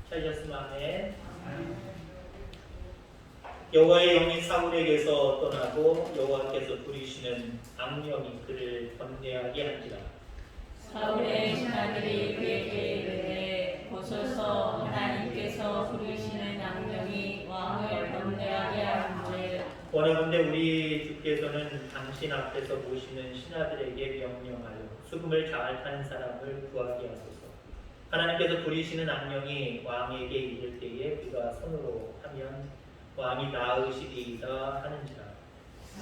찾으셨으면 아멘. 여호와의 영이 사울에게서 떠나고 여호와께서 부리시는 악령이 그를 번뇌하게 한지라. 사울의 신하들이 그에게 이르되 보소서 하나님께서 부르시는 악령이 왕을 번뇌하게 하는즉 원하건대 우리 주께서는 당신 앞에서 모시는 신하들에게 명령하여 수금을 잘 타는 사람을 구하게 하소서. 하나님께서 부리시는 악령이 왕에게 이를 때에 그가 손으로 하면 왕이 나으시리이다 하는지라.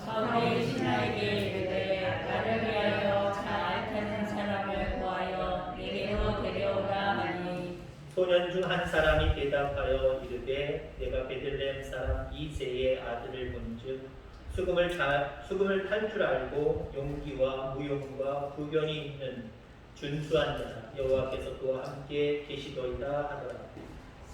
사울의 신하에게 이르되 나를 위하여 잘 타는 사람을 구하여 내게로 데려오라 하니 소년 중 한 사람이 대답하여 이르되 내가 베들레헴 사람 이새의 아들을 본즉 수금을 탈 줄 알고 용기와 무용과 부견이 있는 준수한 자라. 여호와께서 그와 함께 계시도이다 하더라.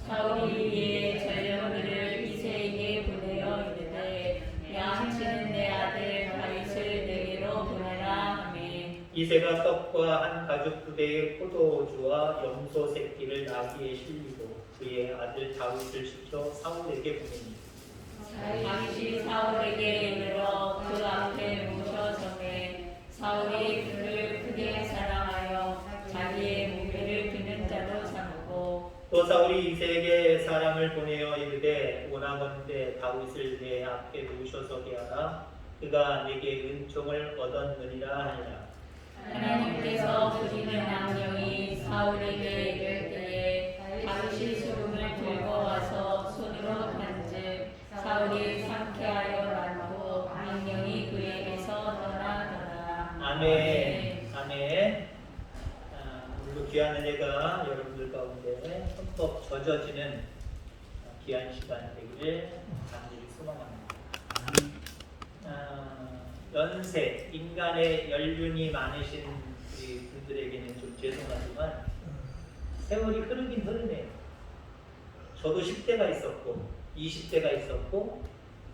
사울이 이에 전령들을 이새에게 보내어 이르되 양치는 내 아들 다윗을 내게로 보내라 하매 이새가 떡과 한 가죽 부대의 포도주와 염소 새끼를 나귀에 실리고 그의 아들 다윗을 시켜 사울에게 보내니 다윗이 사울에게 이르러 그 앞에 모셔 정해 사울이 그를 크게 사랑하여 자기의 무게를 드는 자로 삼고 또 사울이 이새에게 사람을 보내어 이르되 원하건대 다윗을 내 앞에 모셔서게 하라. 그가 내게 은총을 얻었느니라 하니라. 하나님께서 부리는 악령이 사울에게 이를 때에 다윗이 수금을 들고 와서 손으로 탄즉 사울이 상쾌하여 낳고 악령이 그에게서 떠나더라. 아멘. 아멘. 오늘도 귀한 은혜가 여러분들 가운데 흠뻑 젖어지는 귀한 시간 되기를 간절히 소망합니다. 연세, 인간의 연륜이 많으신 우리 분들에게는 좀 죄송하지만 세월이 흐르긴 흐르네요. 저도 10대가 있었고 20대가 있었고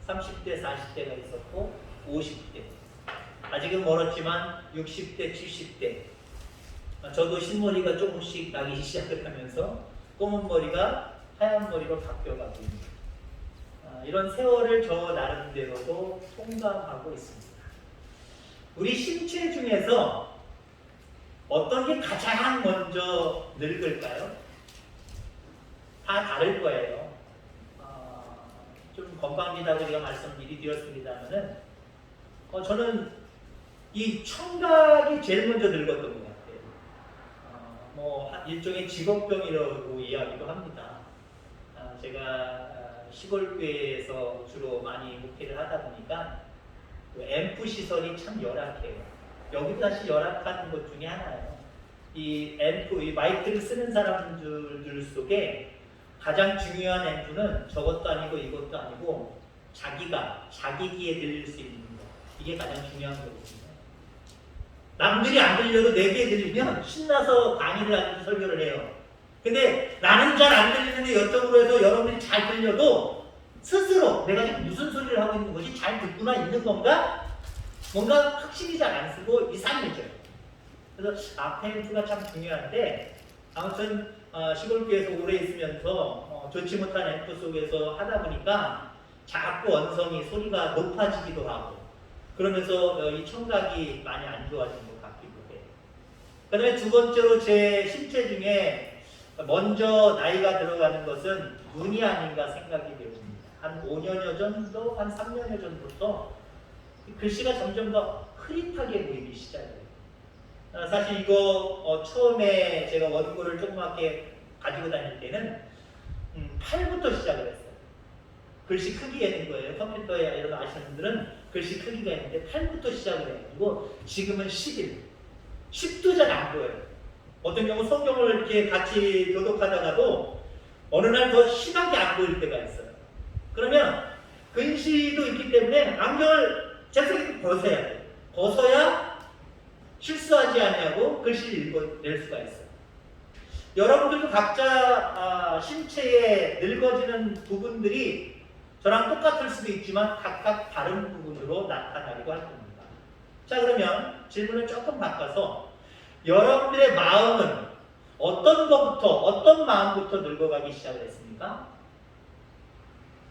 30대, 40대가 있었고 50대, 아직은 멀었지만 60대, 70대, 저도 흰머리가 조금씩 나기 시작을 하면서 검은 머리가 하얀 머리로 바뀌어가고 있습니다. 이런 세월을 저 나름대로도 통감하고 있습니다. 우리 신체 중에서 어떤 게 가장 먼저 늙을까요? 다 다를 거예요. 좀 건강하다고 제가 말씀 미리 드렸습니다만은 저는 이 청각이 제일 먼저 늙었던 것 같아요. 일종의 직업병이라고 이야기도 합니다. 제가 시골교회에서 주로 많이 목회를 하다 보니까 앰프 시설이 참 열악해요. 여기도 사실 열악한 것 중에 하나예요. 이 앰프, 이 마이크를 쓰는 사람들 속에 가장 중요한 앰프는 저것도 아니고 이것도 아니고 자기 귀에 들릴 수 있는 것. 이게 가장 중요한 거거든요. 남들이 안 들려도 내 귀에 들리면 신나서 강의를 하면서 설교를 해요. 근데 나는 잘 안 들리는데 이쪽으로 해서 여러분들이 잘 들려도 스스로 내가 지금 무슨 소리를 하고 있는 것이 잘 듣구나 있는 건가? 뭔가 확실히 잘 안 쓰고 이상해져요. 그래서 앰프가 참 중요한데 아무튼 시골교회에서 오래 있으면서 좋지 못한 앰프 속에서 하다 보니까 자꾸 원성이 소리가 높아지기도 하고 그러면서 이 청각이 많이 안 좋아진 것 같기도 해요. 그 다음에 두 번째로 제 신체 중에 먼저 나이가 들어가는 것은 눈이 아닌가 생각이 되었습니다. 한 5년여 전도, 한 3년여 전부터 글씨가 점점 더 흐릿하게 보이기 시작해요. 사실 이거 처음에 제가 원고를 조그맣게 가지고 다닐 때는 8부터 시작을 했어요. 글씨 크기가 있는 거예요. 컴퓨터에 이런 거 아시는 분들은 글씨 크기가 있는데 8부터 시작을 해가지고 지금은 11, 10도 잘 안 보여요. 어떤 경우 성경을 이렇게 같이 교독하다가도 어느 날 더 심하게 안 보일 때가 있어요. 그러면 근시도 있기 때문에 안경을 제가 벗어야 돼요. 벗어야 실수하지 않냐고 글씨를 읽어낼 수가 있어요. 여러분들도 각자 신체에 늙어지는 부분들이 저랑 똑같을 수도 있지만 각각 다른 부분으로 나타나기도 할 겁니다. 자, 그러면 질문을 조금 바꿔서 여러분들의 마음은 어떤 것부터, 어떤 마음부터 늙어가기 시작을 했습니까?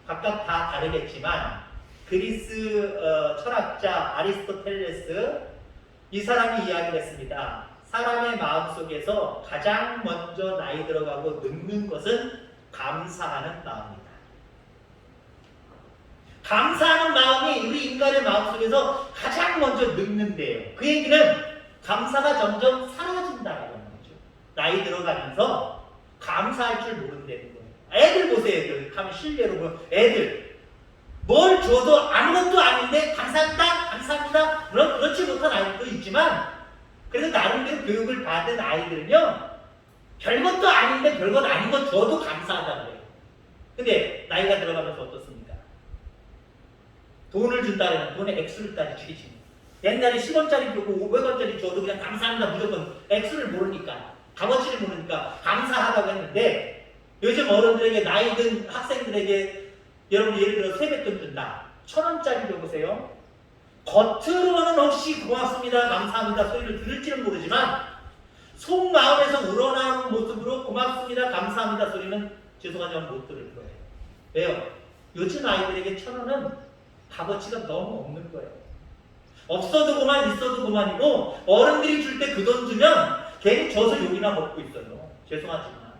각각 다 다르겠지만 그리스 철학자 아리스토텔레스 이 사람이 이야기를 했습니다. 사람의 마음속에서 가장 먼저 나이 들어가고 늙는 것은 감사하는 마음이다. 감사하는 마음이 우리 인간의 마음속에서 가장 먼저 늙는데요. 그 얘기는 감사가 점점 사라진다는 거죠. 나이 들어가면서 감사할 줄 모른다는 거예요. 애들 보세요. 애들. 하면 실례로 보면 애들 뭘 줘도 아무것도 아닌데 감사합니다. 감사합니다. 물론 그렇지 못한 아이들도 있지만 그래도 나름대로 교육을 받은 아이들은요 별것도 아닌데 별것 아닌 거 줘도 감사하다고 해요. 근데 나이가 들어가면서 어떻습니까? 돈을 준다면 돈의 액수를 따지지. 옛날에 10원짜리 주고 500원짜리 줘도 그냥 감사합니다 무조건 액수를 모르니까 값어치를 모르니까 감사하다고 했는데 요즘 어른들에게 나이 든 학생들에게 여러분 예를 들어 세뱃돈 준다. 1000원짜리 줘보세요. 겉으로는 혹시 고맙습니다 감사합니다 소리를 들을지는 모르지만 속마음에서 우러나오는 모습으로 고맙습니다 감사합니다 소리는 죄송하지만 못 들을 거예요. 왜요? 요즘 아이들에게 1000원은 값어치가 너무 없는 거예요. 없어도 그만 있어도 그만이고 어른들이 줄 때 그 돈 주면 괜히 져서 욕이나 먹고 있어요. 죄송하지만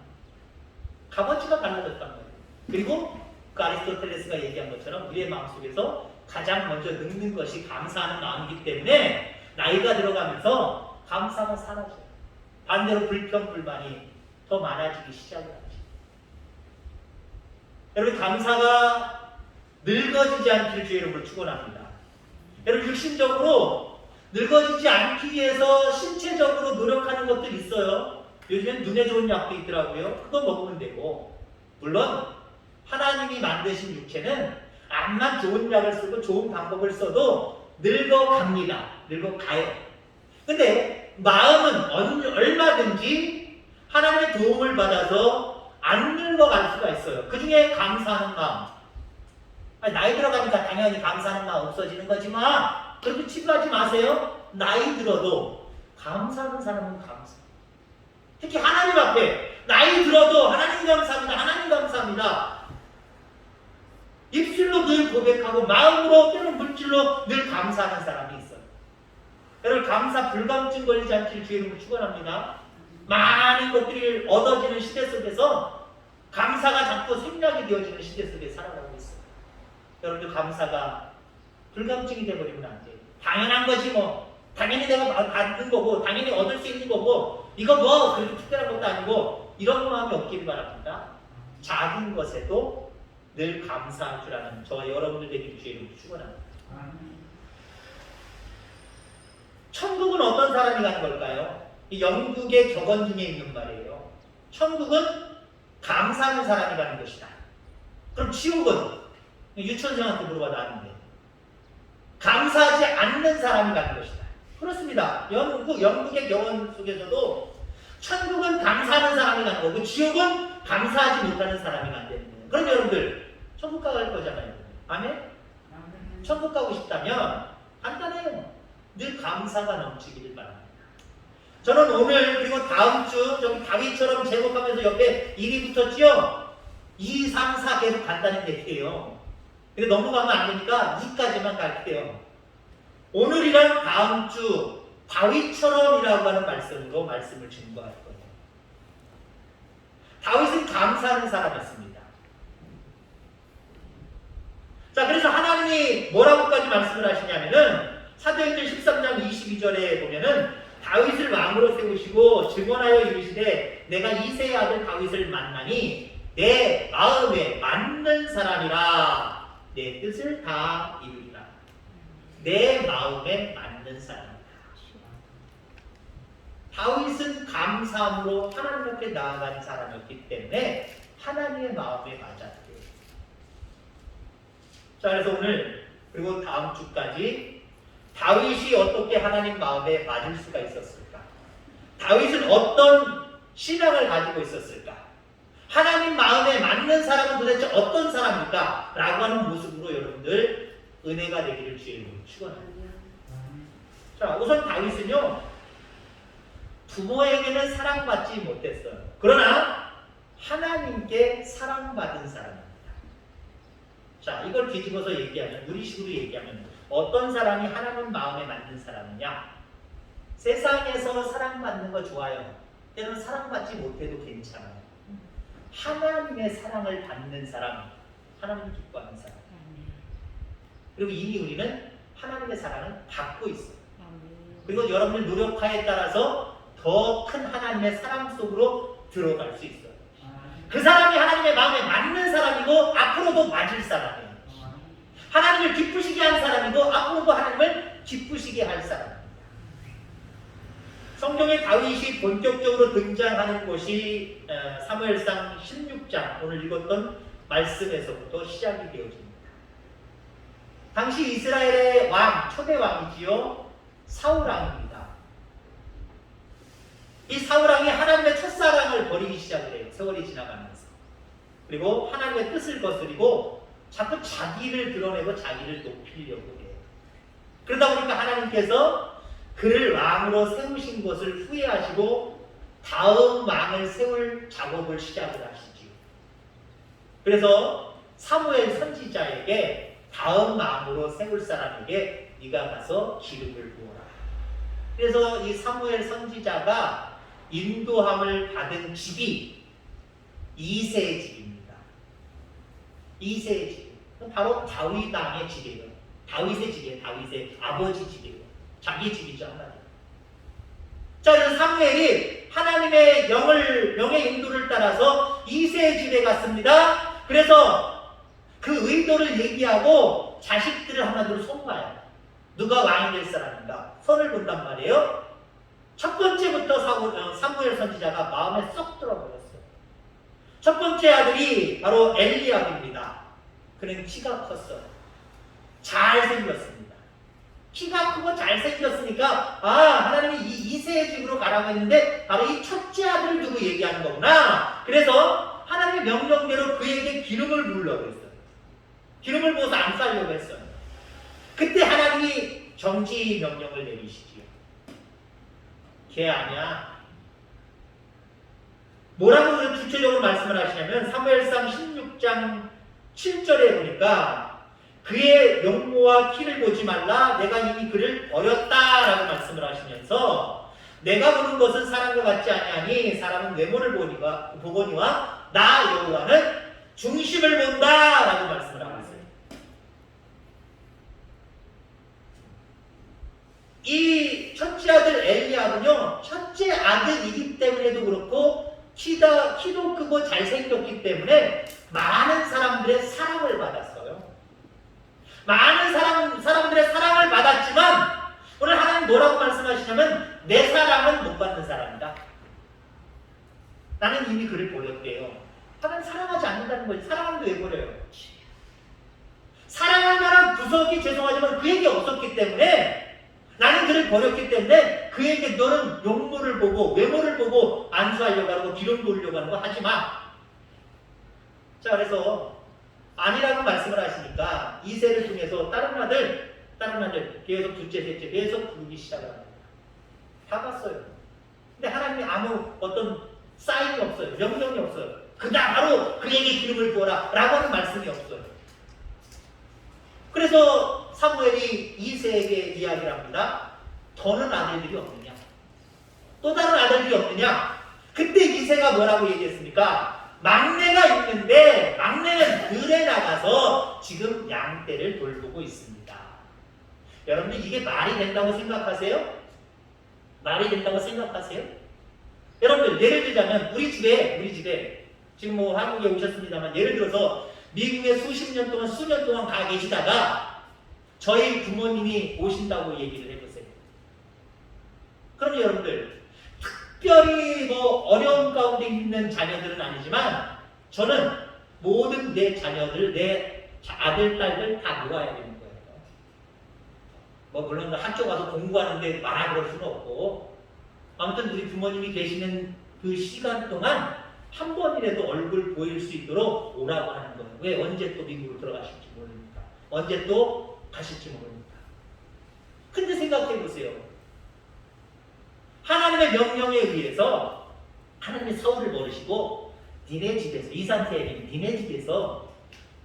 값어치가 달라졌단 말이에요. 그리고 그 아리스토텔레스가 얘기한 것처럼 우리의 마음속에서 가장 먼저 늙는 것이 감사하는 마음이기 때문에 나이가 들어가면서 감사가 사라져요. 반대로 불평, 불만이 더 많아지기 시작을 하죠. 여러분 감사가 늙어지지 않길 주의 이름으로 축원합니다. 여러분 육신적으로 늙어지지 않기 위해서 신체적으로 노력하는 것들이 있어요. 요즘엔 눈에 좋은 약도 있더라고요. 그거 먹으면 되고 물론 하나님이 만드신 육체는 암만 좋은 약을 쓰고 좋은 방법을 써도 늙어갑니다. 늙어가요. 근데 마음은 얼마든지 하나님의 도움을 받아서 안 늙어갈 수가 있어요. 그 중에 감사하는 마음. 나이 들어가니까 당연히 감사하는 마음 없어지는 거지만 그렇게 치부하지 마세요. 나이 들어도 감사하는 사람은 감사. 특히 하나님 앞에 나이 들어도 하나님 감사합니다. 하나님 감사합니다. 입술로 늘 고백하고 마음으로 때로는 물질로 늘 감사하는 사람이 있어요. 여러분 감사 불감증 걸리지 않길 주의 이름으로 축원합니다. 많은 것들이 얻어지는 시대 속에서 감사가 자꾸 생략이 되어지는 시대 속에 살아가고 있어요. 여러분들 감사가 불감증이 되어버리면 안 돼요. 당연한 거지 뭐. 당연히 내가 받는 거고 당연히 얻을 수 있는 거고 이거 뭐 그렇게 특별한 것도 아니고 이런 마음이 없기를 바랍니다. 작은 것에도 늘 감사할 줄 아는 저와 여러분들 되기를 주의 이름으로 축원합니다. 천국은 어떤 사람이 가는 걸까요? 이 영국의 격언 중에 있는 말이에요. 천국은 감사하는 사람이 가는 것이다. 그럼 지옥은 유치원생한테 물어봐도 아는데 감사하지 않는 사람이 가는 것이다. 그렇습니다. 영국의 격언 속에서도 천국은 감사하는 사람이 가는 거고 지옥은 감사하지 못하는 사람이 간다는 거예요. 그럼 여러분들 천국 갈 거잖아요. 아멘? 천국 가고 싶다면 간단해요. 늘 감사가 넘치기를 바랍니다. 저는 오늘 그리고 다음 주 저기 다윗처럼 제목하면서 옆에 1이 붙었죠? 2, 3, 4 계속 간다는 얘기예요. 근데 너무 가면 안 되니까 2까지만 갈게요. 오늘이랑 다음 주 다윗처럼이라고 하는 말씀으로 말씀을 증거할 거예요. 다윗은 감사하는 사람이었습니다. 자, 그래서 하나님이 뭐라고까지 말씀을 하시냐면은 사도행전 13장 22절에 보면은 다윗을 왕으로 세우시고 증언하여 이르시되 내가 이새의 아들 다윗을 만나니 내 마음에 맞는 사람이라 내 뜻을 다 이루리라. 내 마음에 맞는 사람이다. 다윗은 감사함으로 하나님 앞에 나아간 사람이었기 때문에 하나님의 마음에 맞았대요. 자, 그래서 오늘 그리고 다음 주까지 다윗이 어떻게 하나님 마음에 맞을 수가 있었을까? 다윗은 어떤 신앙을 가지고 있었을까? 하나님 마음에 맞는 사람은 도대체 어떤 사람일까? 라고 하는 모습으로 여러분들 은혜가 되기를 주의 이름으로 축원합니다. 자, 우선 다윗은요 부모에게는 사랑받지 못했어요. 그러나 하나님께 사랑받은 사람입니다. 자, 이걸 뒤집어서 얘기하면, 우리식으로 얘기하면 어떤 사람이 하나님 마음에 맞는 사람이냐? 세상에서 사랑받는 거 좋아요. 때로는 사랑받지 못해도 괜찮아요. 하나님의 사랑을 받는 사람, 하나님 기뻐하는 사람. 그리고 이미 우리는 하나님의 사랑을 받고 있어요. 그리고 여러분의 노력하에 따라서 더 큰 하나님의 사랑 속으로 들어갈 수 있어요. 그 사람이 하나님의 마음에 맞는 사람이고 앞으로도 맞을 사람이에요. 하나님을 기쁘시게 한 사람이고 앞으로도 하나님을 기쁘시게 할 사람입니다. 성경에 다윗이 본격적으로 등장하는 곳이 사무엘상 16장, 오늘 읽었던 말씀에서부터 시작이 되어집니다. 당시 이스라엘의 왕, 초대 왕이지요, 사울왕입니다. 이 사울왕이 하나님의 첫사랑을 버리기 시작을 해요. 세월이 지나가면서. 그리고 하나님의 뜻을 거스리고 자꾸 자기를 드러내고 자기를 높이려고 해요. 그러다 보니까 하나님께서 그를 왕으로 세우신 것을 후회하시고 다음 왕을 세울 작업을 시작을 하시지요. 그래서 사무엘 선지자에게 다음 왕으로 세울 사람에게 네가 가서 기름을 부어라. 그래서 이 사무엘 선지자가 인도함을 받은 집이 이새의 집입니다. 이새의 집. 바로 다윗 왕의 집이에요. 다윗의 집이에요. 다윗의 아버지 집이에요. 자기 집이죠, 한마디로. 자, 그래서 사무엘이 하나님의 영의 인도를 따라서 이새의 집에 갔습니다. 그래서 그 의도를 얘기하고 자식들을 한마디로 손봐요. 누가 왕이 될 사람인가? 선을 본단 말이에요. 첫 번째부터 사무엘 선지자가 마음에 쏙 들어버렸어요. 첫 번째 아들이 바로 엘리압입니다. 그는 키가 컸어요. 잘생겼습니다. 키가 크고 잘생겼으니까 하나님이 이새의 집으로 가라고 했는데 바로 이 첫째 아들을 두고 얘기하는 거구나. 그래서 하나님의 명령대로 그에게 기름을 부으려고 했어요. 기름을 부어서 안 쌀려고 했어요. 그때 하나님이 정지 명령을 내리시지요. 걔 아니야. 뭐라고 구체적으로 말씀을 하시냐면 사무엘상 16장 7절에 보니까 그의 용모와 키를 보지 말라, 내가 이미 그를 버렸다라고 말씀을 하시면서 내가 보는 것은 사람과 같지 아니하니 사람은 외모를 보거니와 나 여호와는 중심을 본다라고 말씀을 하고 있어요. 이 첫째 아들 엘리압은요, 첫째 아들이기 때문에도 그렇고 키도 크고 잘생겼기 때문에 많은 사람들의 사랑을 받았어요. 많은 사람들의 사랑을 받았지만 오늘 하나님 뭐라고 말씀하시냐면 내 사랑은 못 받는 사람이다. 나는 이미 그를 버렸대요. 하나님 사랑하지 않는다는 거지. 사랑하는데 왜 버려요? 사랑할 만한 구석이 죄송하지만 그에게 없었기 때문에 나는 그를 버렸기 때문에 그에게 너는 용모를 보고 외모를 보고 안수하려고 하고 기름 부으려고 하는 거 하지 마. 자, 그래서 아니라고 말씀을 하시니까 이새를 통해서 다른 아들 계속 둘째 셋째 계속 부르기 시작을 합니다. 다 봤어요. 근데 하나님이 아무 어떤 사인이 없어요. 명령이 없어요. 그냥 바로 그에게 기름을 부어라 라고 하는 말씀이 없어요. 그래서 사무엘이 이새에게 이야기를 합니다. 더는 아들들이 없느냐? 또 다른 아들들이 없느냐? 그때 이새가 뭐라고 얘기했습니까? 막내가 있는데 막내는 들에 나가서 지금 양떼를 돌보고 있습니다. 여러분들 이게 말이 된다고 생각하세요? 말이 된다고 생각하세요? 여러분들 예를 들자면 우리 집에 지금 뭐 한국에 오셨습니다만 예를 들어서 미국에 수년 동안 가 계시다가 저희 부모님이 오신다고 얘기를 해보세요. 그럼 여러분들 특별히 뭐 어려운 가운데 있는 자녀들은 아니지만 저는 모든 내 자녀들, 내 아들, 딸들 다 놓아야 되는 거예요. 뭐 물론 학교 가서 공부하는데 말아 그럴 수는 없고 아무튼 우리 부모님이 계시는 그 시간 동안 한 번이라도 얼굴 보일 수 있도록 오라고 하는 거예요. 왜? 언제 또 미국으로 들어가실지 모르니까. 언제 또 가실지 모르니까. 근데 생각해 보세요. 하나님의 명령에 의해서 하나님의 사울을 버리시고 니네 집에서, 이 상태에 니네 집에서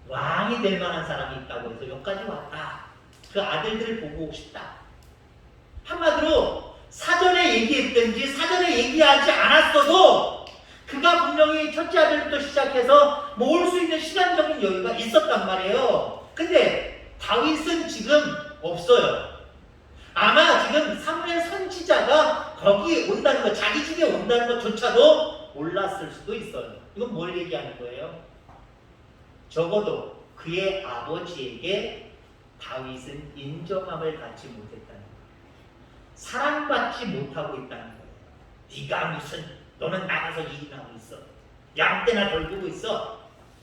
왕이 될 만한 사람이 있다고 해서 여기까지 왔다. 그 아들들을 보고 싶다. 한마디로 사전에 얘기했든지 사전에 얘기하지 않았어도 그가 분명히 첫째 아들부터 시작해서 모을 수 있는 시간적인 여유가 있었단 말이에요. 근데 다윗은 지금 없어요. 아마 지금 사무엘 선지자가 거기 온다는 것, 자기 집에 온다는 것조차도 몰랐을 수도 있어요. 이건 뭘 얘기하는 거예요? 적어도 그의 아버지에게 다윗은 인정함을 받지 못했다는 거예요. 사랑받지 못하고 있다는 거예요. 네가 무슨, 너는 나가서 일이나 하고 있어. 양떼나 돌보고 있어.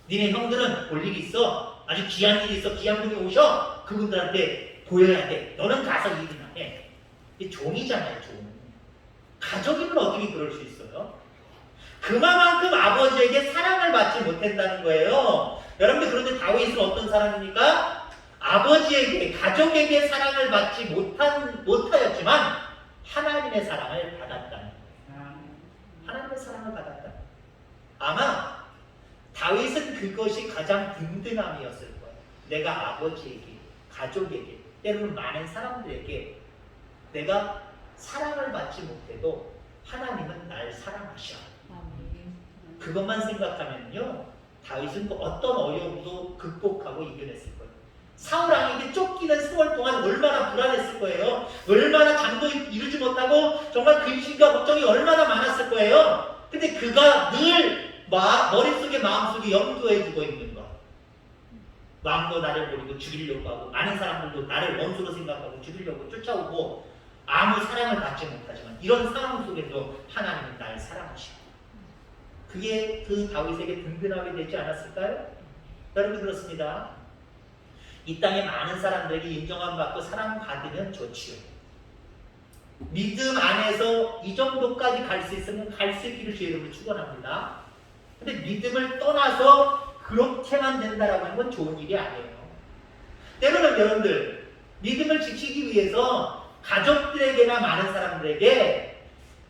니네 형들은 볼 일이 있어. 아주 귀한 일이 있어. 귀한 분이 오셔. 그분들한테 보여야 돼. 너는 가서 일이나 해. 이게 종이잖아요, 종. 가족이면 어떻게 그럴 수 있어요? 그만큼 아버지에게 사랑을 받지 못했다는 거예요. 여러분들, 그런데 다윗은 어떤 사람입니까? 아버지에게, 가족에게 사랑을 받지 못하였지만 하나님의 사랑을 받았다는 거예요. 하나님의 사랑을 받았다. 아마 다윗은 그것이 가장 든든함이었을 거예요. 내가 아버지에게, 가족에게, 때로는 많은 사람들에게 내가 사랑을 받지 못해도 하나님은 날 사랑하셔. 그것만 생각하면요, 다윗은 어떤 어려움도 극복하고 이겨냈을 거예요. 사울 왕에게 쫓기는 세월 동안 얼마나 불안했을 거예요. 얼마나 잠도 이루지 못하고 정말 근심과 걱정이 얼마나 많았을 거예요. 근데 그가 늘 머릿속에 마음속에 염두해두고 있는 것, 왕도 나를 버리고 죽이려고 하고 많은 사람들도 나를 원수로 생각하고 죽이려고 쫓아오고 아무 사랑을 받지 못하지만 이런 상황 속에도 하나님은 날 사랑하시고, 그게 그 다윗에게 든든함이 되지 않았을까요? 여러분, 그렇습니다. 이 땅에 많은 사람들에게 인정함 받고 사랑받으면 좋지요. 믿음 안에서 이 정도까지 갈 수 있으면 갈 수 있기를 주의 이름으로 축원합니다. 근데 믿음을 떠나서 그렇게만 된다라고 하는 건 좋은 일이 아니에요. 때로는 여러분들, 믿음을 지키기 위해서 가족들에게나 많은 사람들에게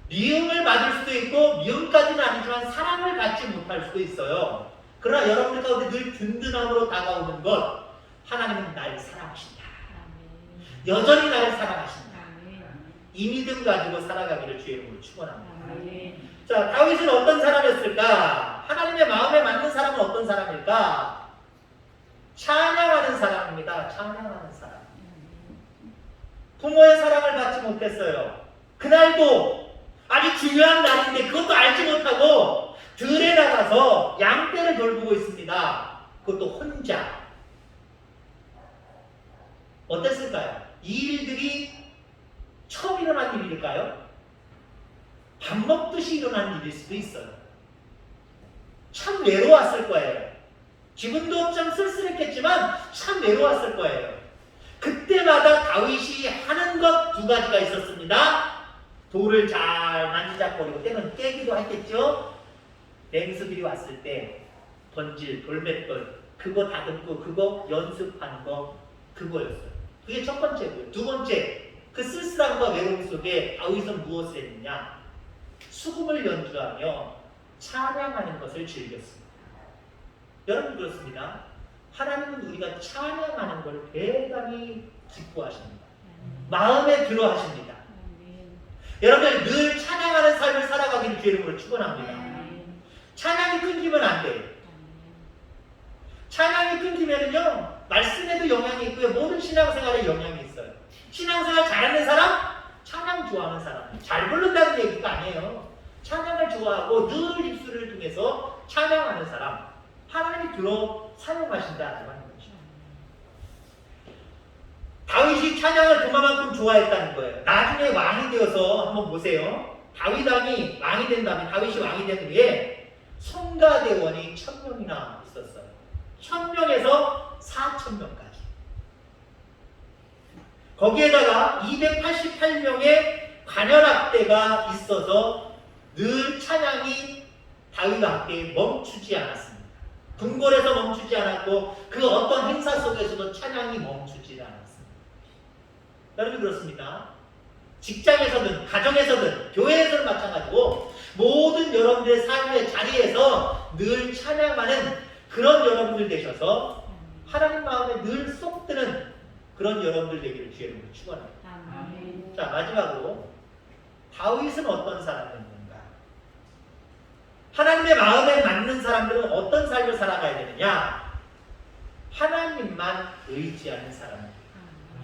미움을 받을 수도 있고, 미움까지는 아니지만 사랑을 받지 못할 수도 있어요. 그러나 여러분들 가운데 늘 든든함으로 다가오는 것, 하나님은 나를 사랑하신다. 여전히 나를 사랑하신다. 이 믿음 가지고 살아가기를 주의 이름으로 축원합니다. 자, 다윗은 어떤 사람이었을까? 하나님의 마음에 맞는 사람은 어떤 사람일까? 찬양하는 사람입니다. 찬양하는 사람. 부모의 사랑을 받지 못했어요. 그날도 아주 중요한 날인데 그것도 알지 못하고 들에 나가서 양떼를 돌보고 있습니다. 그것도 혼자. 어땠을까요? 이 일들이 처음 일어난 일일까요? 밥 먹듯이 일어난 일일 수도 있어요. 참 외로웠을 거예요. 기분도 좀 쓸쓸했겠지만 참 외로웠을 거예요. 그때마다 다윗이 하는 것 두 가지가 있었습니다. 돌을 잘 만지작거리고, 때는 깨기도 했겠죠. 맹수들이 왔을 때 번질, 돌맷돌, 그거 다듬고 그거 연습하는 거, 그거였어요. 그게 첫 번째고요. 두 번째, 그 쓸쓸함과 외로움 속에 다윗은 무엇을 했느냐? 수금을 연주하며 찬양하는 것을 즐겼습니다. 여러분, 그렇습니다. 하나님은 우리가 찬양하는 걸 대단히 기뻐하십니다. 마음에 들어 하십니다. 여러분, 늘 찬양하는 삶을 살아가기를 주의 이름으로 축원합니다. 찬양이 끊기면 안 돼요. 찬양이 끊기면은요, 말씀에도 영향이 있고요, 모든 신앙생활에 영향이 있어요. 신앙생활 잘하는 사람, 찬양 좋아하는 사람. 잘 부른다는 얘기가 아니에요. 찬양을 좋아하고 늘 입술을 통해서 찬양하는 사람, 하나님이 들어 사용하신다라고 하는 거죠. 다윗이 찬양을 그만큼 좋아했다는 거예요. 나중에 왕이 되어서 한번 보세요. 다윗 왕이 왕이 된 다음에, 다윗이 왕이 된 후에 성가대원이 1000명이나 있었어요. 1000명에서 4000명까지. 거기에다가 288명의 관현악대가 있어서 늘 찬양이 다윗과 함께 멈추지 않았습니다. 궁궐에서 멈추지 않았고 그 어떤 행사 속에서도 찬양이 멈추지 않았습니다. 여러분, 그렇습니다. 직장에서든 가정에서든 교회에서든 마찬가지고 모든 여러분들의 삶의 자리에서 늘 찬양하는 그런 여러분들 되셔서 하나님 마음에 늘 쏙 드는 그런 여러분들 되기를 주의 이름으로 축원합니다. 자, 마지막으로 다윗은 어떤 사람이었는가? 하나님의 마음에 맞는 사람들은 어떤 삶을 살아가야 되느냐? 하나님만 의지하는 사람입니다.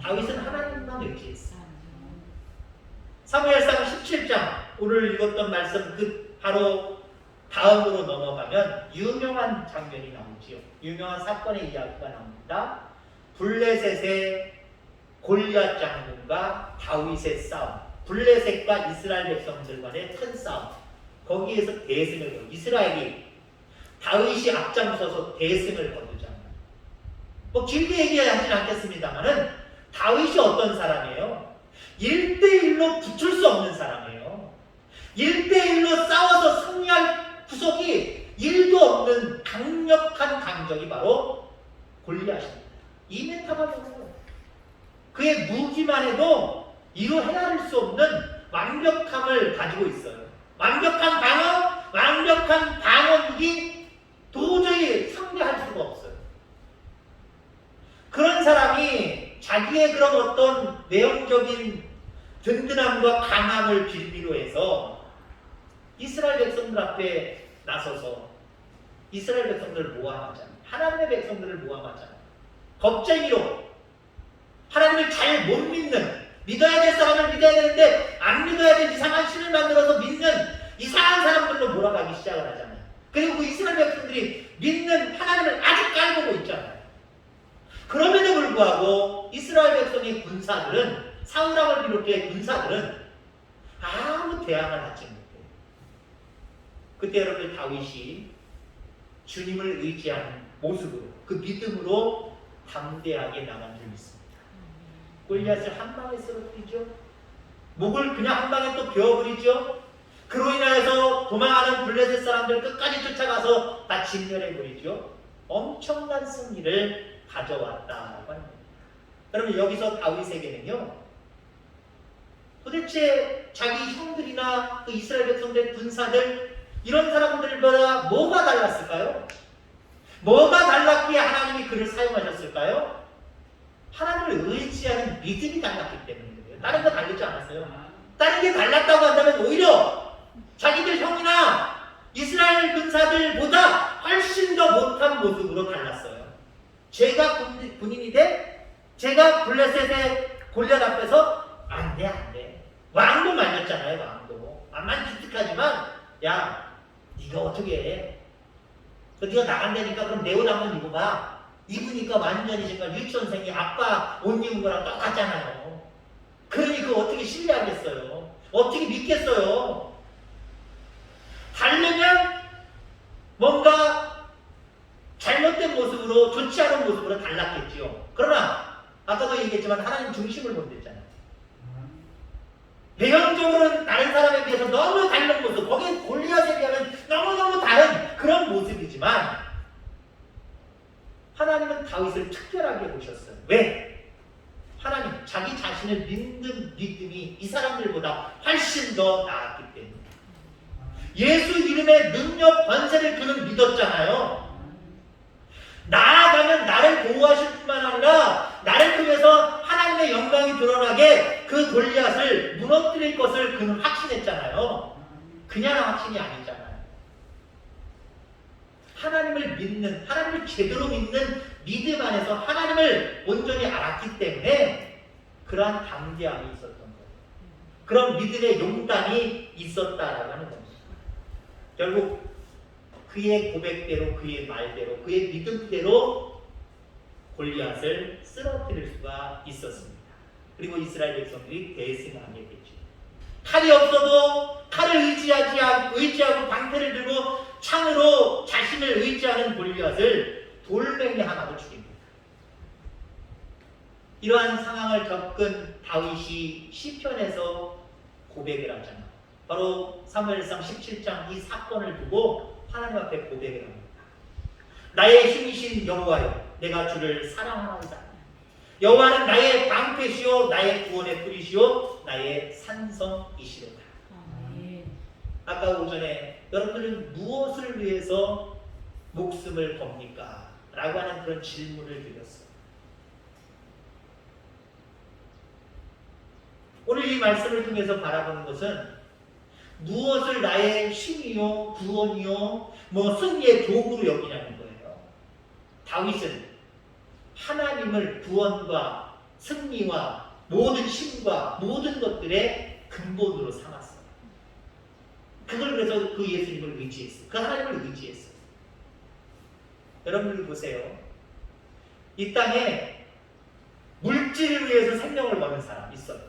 다윗은 하나님만 의지했어요. 사무엘상 17장 오늘 읽었던 말씀 그 바로 다음으로 넘어가면 유명한 장면이 나오지요. 유명한 사건의 이야기가 나옵니다. 블레셋의 골리앗 장군과 다윗의 싸움, 블레셋과 이스라엘 백성들 간의 큰 싸움, 거기에서 대승을 거두 이스라엘이 다윗이 앞장서서 대승을 거두잖아요. 뭐 길게 얘기하지는 않겠습니다만은 다윗이 어떤 사람이에요? 1대1로 붙을 수 없는 사람이에요. 1대1로 싸워서 승리할 구석이 1도 없는 강력한 강적이 바로 골리앗입니다. 2m가 넘어요. 그의 무기만 해도 이루 헤아릴 수 없는 완벽함을 가지고 있어요. 완벽한 방어, 완벽한 방어무기 도저히 상대할 수가 없어요. 그런 사람이 자기의 그런 어떤 내용적인 든든함과 강함을 빌미로 해서 이스라엘 백성들 앞에 나서서 이스라엘 백성들을 모함하잖아요. 하나님의 백성들을 모함하잖아요. 겁쟁이로 하나님을 잘 못 믿는, 믿어야 될 사람을 믿어야 되는데 안 믿어야 될 이상한 신을 만들어서 믿는 이상한 사람들로 몰아가기 시작을 하잖아요. 그리고 그 이스라엘 백성들이 믿는 하나님을 아주 깔보고 있잖아요. 그럼에도 불구하고 이스라엘 백성의 군사들은, 사울왕을 비롯해 군사들은 아무 대항을 하지 못해요. 그때 여러분 다윗이 주님을 의지하는 모습으로, 그 믿음으로 담대하게 나간 줄 믿습니다. 골리앗을 한 방에 쓰러뜨리죠. 목을 그냥 한 방에 또 베어버리죠. 그로 인하여서 도망하는 블레셋 사람들 끝까지 쫓아가서 다 진멸해버리죠. 엄청난 승리를 가져왔다고 합니다. 그러면 여기서 다윗에게는요, 도대체 자기 형들이나 그 이스라엘 백성들 군사들 이런 사람들보다 뭐가 달랐을까요? 뭐가 달랐기에 하나님이 그를 사용하셨을까요? 하나님을 의지하는 믿음이 달랐기 때문이에요. 다른 거 다르지 않았어요. 다른 게 달랐다고 한다면 오히려 자기들 형이나 이스라엘 군사들보다 훨씬 더 못한 모습으로 달랐어요. 제가 군인이 돼? 제가 블레셋의 골리앗 앞에서 안 돼, 안 돼. 왕도 말렸잖아요, 왕도. 암만 기특하지만, 야, 네가 어떻게 해? 네가 나간다니까 그럼 내 옷 한번 입어봐. 입으니까 완전히 정말 유치원생이 아빠 옷 입은 거랑 똑같잖아요. 그러니 그거 어떻게 신뢰하겠어요? 어떻게 믿겠어요? 다르면 뭔가 잘못된 모습으로, 좋지 않은 모습으로 달랐겠지요. 그러나 아까도 얘기했지만 하나님 중심을 본댔잖아요. 배경적으로는 다른 사람에 비해서 너무 다른 모습, 거기에 골리앗에 비하면 너무너무 다른 그런 모습이지만 하나님은 다윗을 특별하게 보셨어요. 왜? 하나님, 자기 자신을 믿는 믿음이 이 사람들보다 훨씬 더 나았기 때문에. 예수 이름의 능력, 권세를 그는 믿었잖아요. 나아가면 나를 보호하실 뿐만 아니라 나를 통해서 하나님의 영광이 드러나게 그 골리앗을 무너뜨릴 것을 그는 확신했잖아요. 그냥 확신이 아니잖아요. 하나님을 믿는, 하나님을 제대로 믿는 믿음 안에서 하나님을 온전히 알았기 때문에 그러한 담대함이 있었던 거예요. 그런 믿음의 용단이 있었다라고 하는 겁니다. 결국 그의 고백대로, 그의 말대로, 그의 믿음대로 골리앗을 쓰러뜨릴 수가 있었습니다. 그리고 이스라엘 백성들이 대승하게 되죠. 칼이 없어도 칼을 의지하고 방패를 들고 창으로 자신을 의지하는 골리앗을 돌멩이 하나로 죽입니다. 이러한 상황을 겪은 다윗이 시편에서 고백을 하잖아요. 바로 사무엘상 17장 이 사건을 두고 하나님 앞에 고백을 합니다. 나의 힘이신 여호와여, 내가 주를 사랑하나이다. 여호와는 나의 방패시요 나의 구원의 뿌리시요 나의 산성이시로다. 아멘. 아까 오전에 여러분들은 무엇을 위해서 목숨을 겁니까? 라고 하는 그런 질문을 드렸어요. 오늘 이 말씀을 통해서 바라보는 것은 무엇을 나의 힘이요, 구원이요, 승리의 도구로 여기냐는 거예요. 다윗은 하나님을 구원과 승리와 모든 힘과 모든 것들의 근본으로 삼았어요. 그걸 그래서 그 예수님을 의지했어요. 그 하나님을 의지했어요. 여러분들 보세요. 이 땅에 물질을 위해서 생명을 거는 사람 있어요.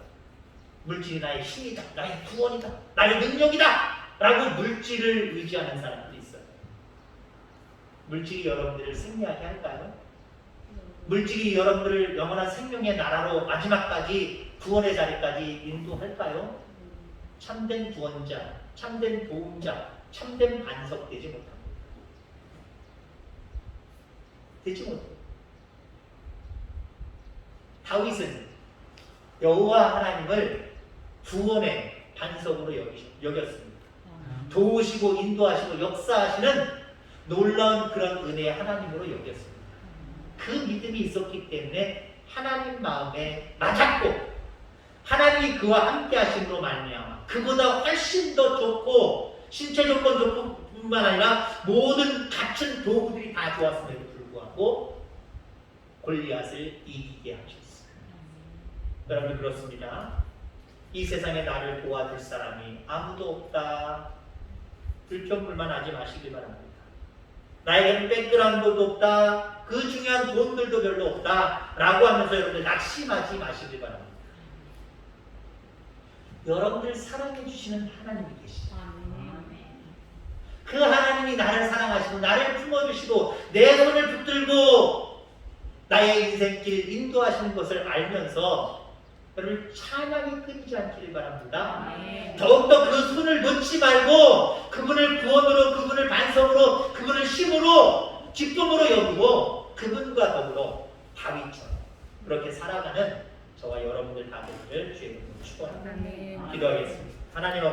물질이 나의 힘이다, 나의 구원이다, 나의 능력이다 라고 물질을 의지하는 사람들이 있어요. 물질이 여러분들을 승리하게 할까요? 물질이 여러분들을 영원한 생명의 나라로 마지막까지 구원의 자리까지 인도할까요? 참된 구원자, 참된 도움자, 참된 반석 되지 못합니다. 되지 못해요. 다윗은 여호와 하나님을 구원의 반석으로 여겼습니다. 도우시고 인도하시고 역사하시는 놀라운 그런 은혜의 하나님으로 여겼습니다. 그 믿음이 있었기 때문에 하나님 마음에 맞았고 하나님이 그와 함께 하심으로 말미암아 그보다 훨씬 더 좋고 신체 조건 좋고 뿐만 아니라 모든 갖춘 도구들이 다 좋았음에도 불구하고 골리앗을 이기게 하셨어요. 여러분 그렇습니다. 이 세상에 나를 도와줄 사람이 아무도 없다. 불평불만하지 마시길 바랍니다. 나에게는 백그라운드도 없다. 그 중요한 돈들도 별로 없다. 라고 하면서 여러분들 낙심하지 마시길 바랍니다. 여러분들 사랑해 주시는 하나님이 계시다. 그 하나님이 나를 사랑하시고 나를 품어주시고 내 손을 붙들고 나의 인생길 인도하시는 것을 알면서 여러분 찬양이 끊이지 않기를 바랍니다. 더욱더 그 손을 놓지 말고 그분을 구원으로, 그분을 반석으로, 그분을 힘으로, 직분으로 여기고 그분과 더불어 다윗처럼 그렇게 살아가는 저와 여러분들 다 되기를 주의 이름으로 축원합니다. 기도하겠습니다. 하나님 아버지